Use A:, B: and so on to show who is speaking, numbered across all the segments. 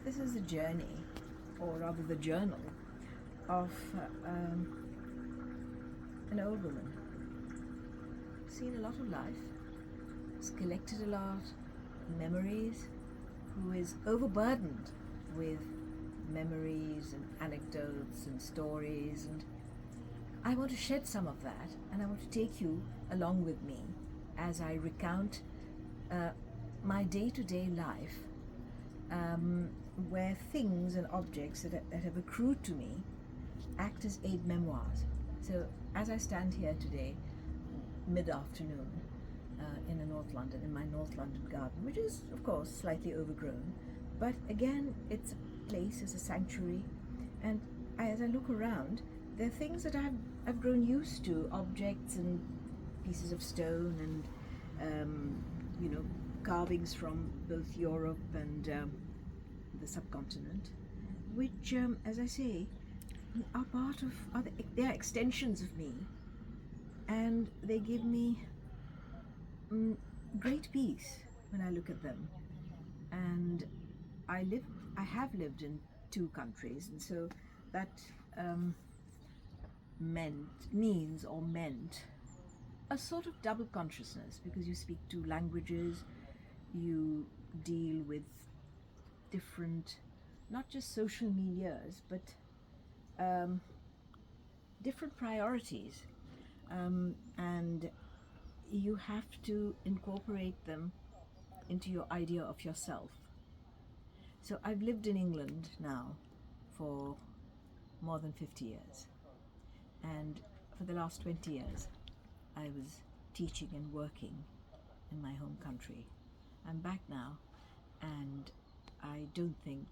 A: This is the journey, or rather the journal, of an old woman. Seen a lot of life, has collected a lot of memories, who is overburdened with memories and anecdotes and stories, and I want to shed some of that, and I want to take you along with me as I recount my day-to-day life, where things and objects that have accrued to me act as aid memoirs. So as I stand here today, mid-afternoon, in North London, in my North London garden, which is of course slightly overgrown, but again it's a place, it's a sanctuary, and as I look around, there are things that I've grown used to, objects and pieces of stone and carvings from both Europe and the subcontinent, which, as I say, are they are extensions of me, and they give me great peace when I look at them. And I have lived in two countries, and so that meant a sort of double consciousness, because you speak two languages, you deal with different, not just social milieus, but different priorities, and you have to incorporate them into your idea of yourself. So I've lived in England now for more than 50 years, and for the last 20 years I was teaching and working in my home country. I'm back now, and I don't think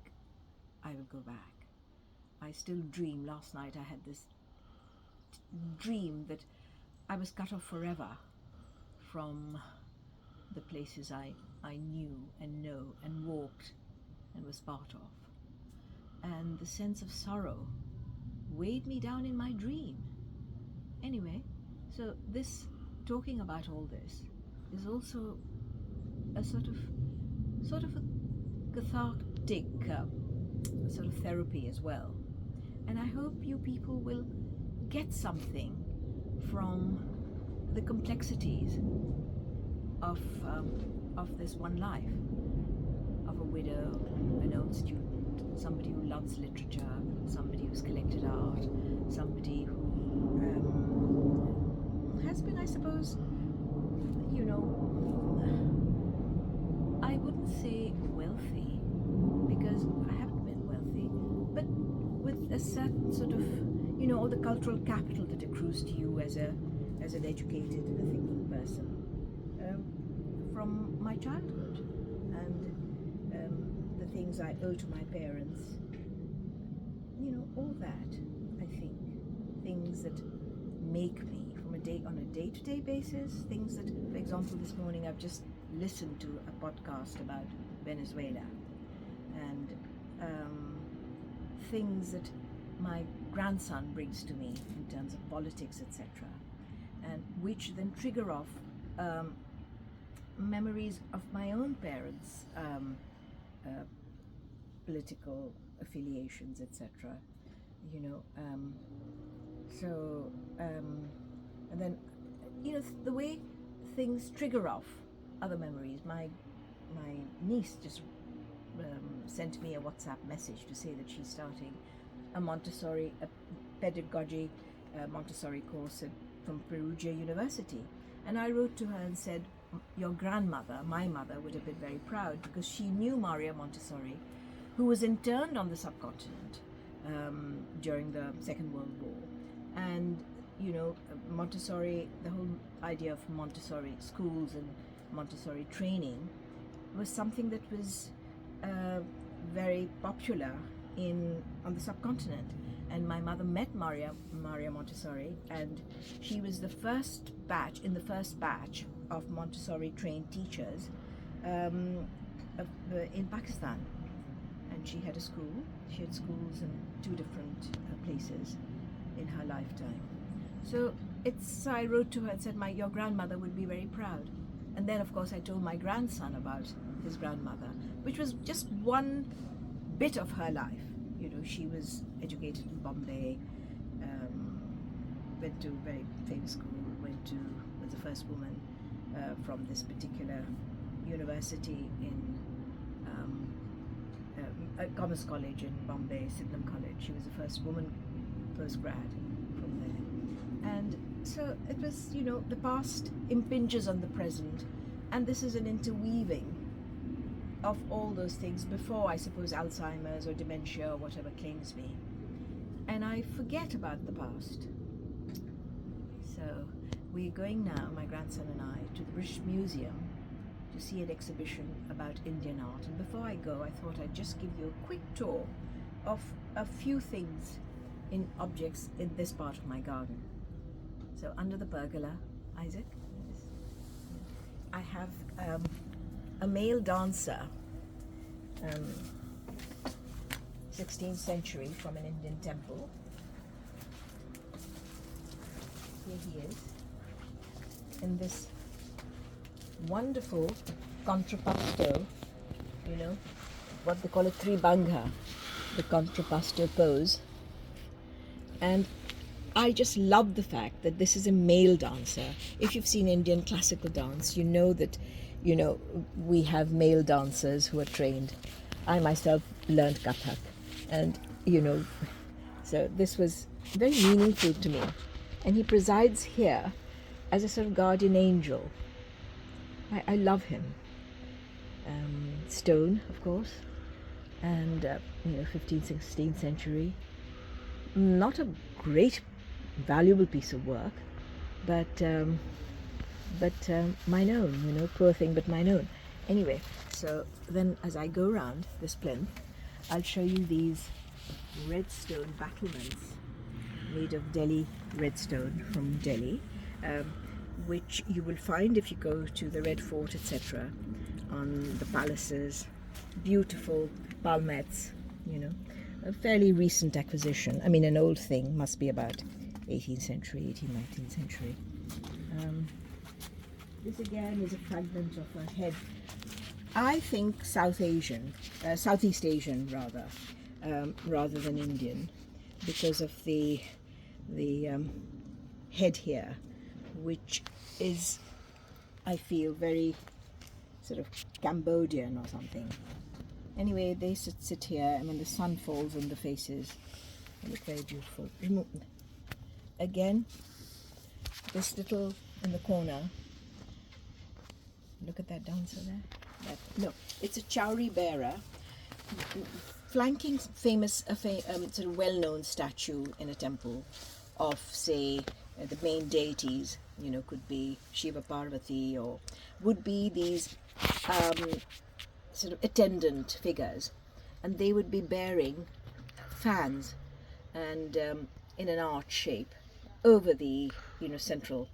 A: I will go back. I still dream. Last night I had this dream that I was cut off forever from the places I knew and know and walked and was part of. And the sense of sorrow weighed me down in my dream. Anyway, so this, talking about all this, is also a sort of a cathartic sort of therapy as well. And I hope you people will get something from the complexities of this one life, of a widow, an old student, somebody who loves literature, somebody who's collected art, somebody who has been, I suppose, I wouldn't say wealthy, because I haven't been wealthy, but with a certain sort of, all the cultural capital that accrues to you as an educated and a thinking person, from my childhood, and the things I owe to my parents, all that, I think, things that make me on a day-to-day basis, things that, for example, this morning I've just listened to a podcast about Venezuela, and things that my grandson brings to me in terms of politics, etc., and which then trigger off memories of my own parents' political affiliations, etc. And then, the way things trigger off other memories. My niece just sent me a WhatsApp message to say that she's starting a Montessori, a pedagogy Montessori course from Perugia University. And I wrote to her and said, your grandmother, my mother, would have been very proud, because she knew Maria Montessori, who was interned on the subcontinent during the Second World War. And Montessori, the whole idea of Montessori schools and Montessori training was something that was very popular on the subcontinent. And my mother met Maria Montessori, and she was in the first batch of Montessori trained teachers in Pakistan. And she had schools in two different places in her lifetime. So I wrote to her and said, your grandmother would be very proud. And then, of course, I told my grandson about his grandmother, which was just one bit of her life. You know, she was educated in Bombay, went to a very famous school, was the first woman from this particular university in Commerce College in Bombay, Sydenham College. She was the first woman postgrad from there. And so it was, you know, the past impinges on the present, and this is an interweaving of all those things before, I suppose, Alzheimer's or dementia or whatever claims me. And I forget about the past. So we're going now, my grandson and I, to the British Museum to see an exhibition about Indian art. And before I go, I thought I'd just give you a quick tour of a few things in objects in this part of my garden. So under the pergola, Isaac, I have a male dancer, 16th century, from an Indian temple. Here he is in this wonderful contrapposto, you know, what they call a tribanga, the contrapposto pose. And I just love the fact that this is a male dancer. If you've seen Indian classical dance, you know that, you know, we have male dancers who are trained. I myself learned Kathak, and, you know, so this was very meaningful to me. And he presides here as a sort of guardian angel. I love him. Stone, of course, and you know, 15th, 16th century. Not a great, valuable piece of work, but mine own. You know, poor thing, but mine own. Anyway, so then as I go around this plinth, I'll show you these red stone battlements made of Delhi red stone from Delhi. Which you will find if you go to the Red Fort, etc., on the palaces. Beautiful palmettes, you know, a fairly recent acquisition. I mean, an old thing, must be about 18th century, 19th century. This again is a fragment of a head. I think Southeast Asian rather than Indian, because of the head here, which is, I feel, very sort of Cambodian or something. Anyway, they sit here, and when the sun falls on the faces, they look very beautiful. Again, this little in the corner, look at that dancer there. No, it's a chowri bearer, flanking sort of well-known statue in a temple of, say, the main deities. You know, could be Shiva Parvati, or would be these sort of attendant figures, and they would be bearing fans and in an arch shape over the, you know, central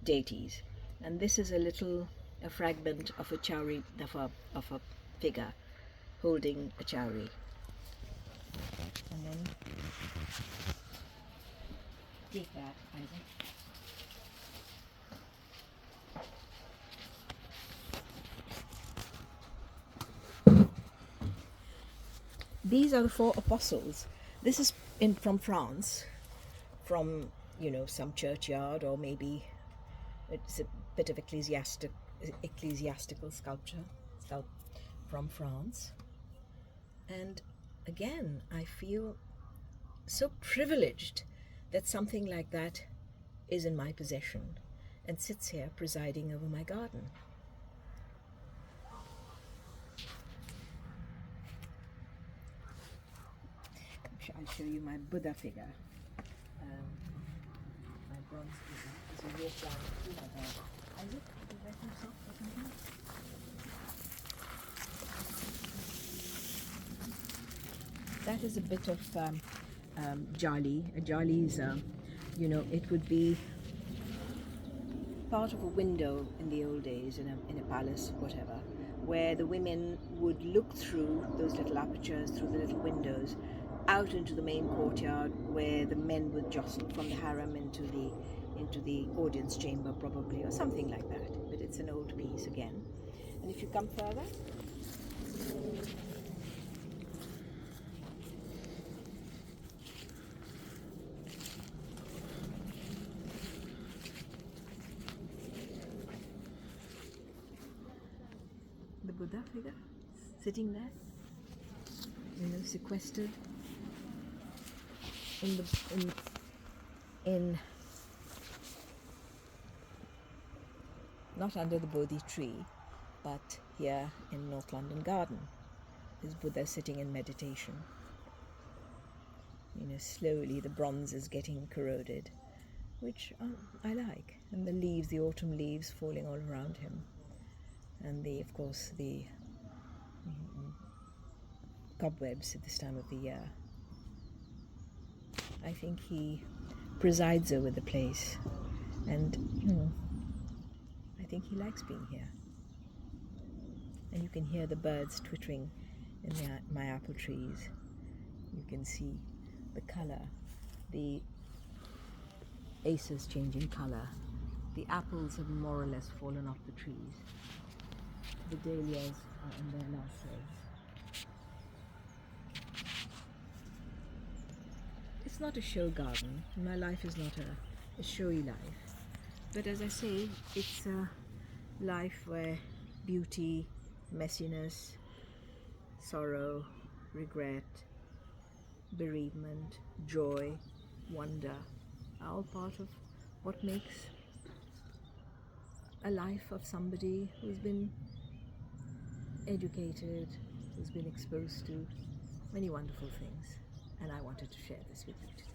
A: deities. And this is a fragment of a chowri, of a figure holding a chowri. And then take that, Isaac. These are the four apostles. This is from France, from, you know, some churchyard, or maybe it's a bit of ecclesiastical sculpture from France. And again, I feel so privileged that something like that is in my possession and sits here presiding over my garden. I'll show you my Buddha figure, my bronze Buddha. This is a walk down through my garden. Isaac, is that yourself or something? That is a bit of jali. A jali is, you know, it would be part of a window in the old days in a palace, whatever, where the women would look through those little apertures, through the little windows, out into the main courtyard, where the men would jostle from the harem into the audience chamber, probably, or something like that. But it's an old piece again. And if you come further, Buddha figure sitting there, sequestered in not under the Bodhi tree, but here in North London Garden. Is Buddha sitting in meditation. Slowly the bronze is getting corroded, which I like, and the autumn leaves falling all around him, and of course the cobwebs at this time of the year. I think he presides over the place, and I think he likes being here. And you can hear the birds twittering in my apple trees. You can see the color, the aces changing color. The apples have more or less fallen off the trees. The dahlias are in their last legs. It's not a show garden. My life is not a showy life. But as I say, it's a life where beauty, messiness, sorrow, regret, bereavement, joy, wonder are all part of what makes a life of somebody who's been educated, who's been exposed to many wonderful things. And I wanted to share this with you today.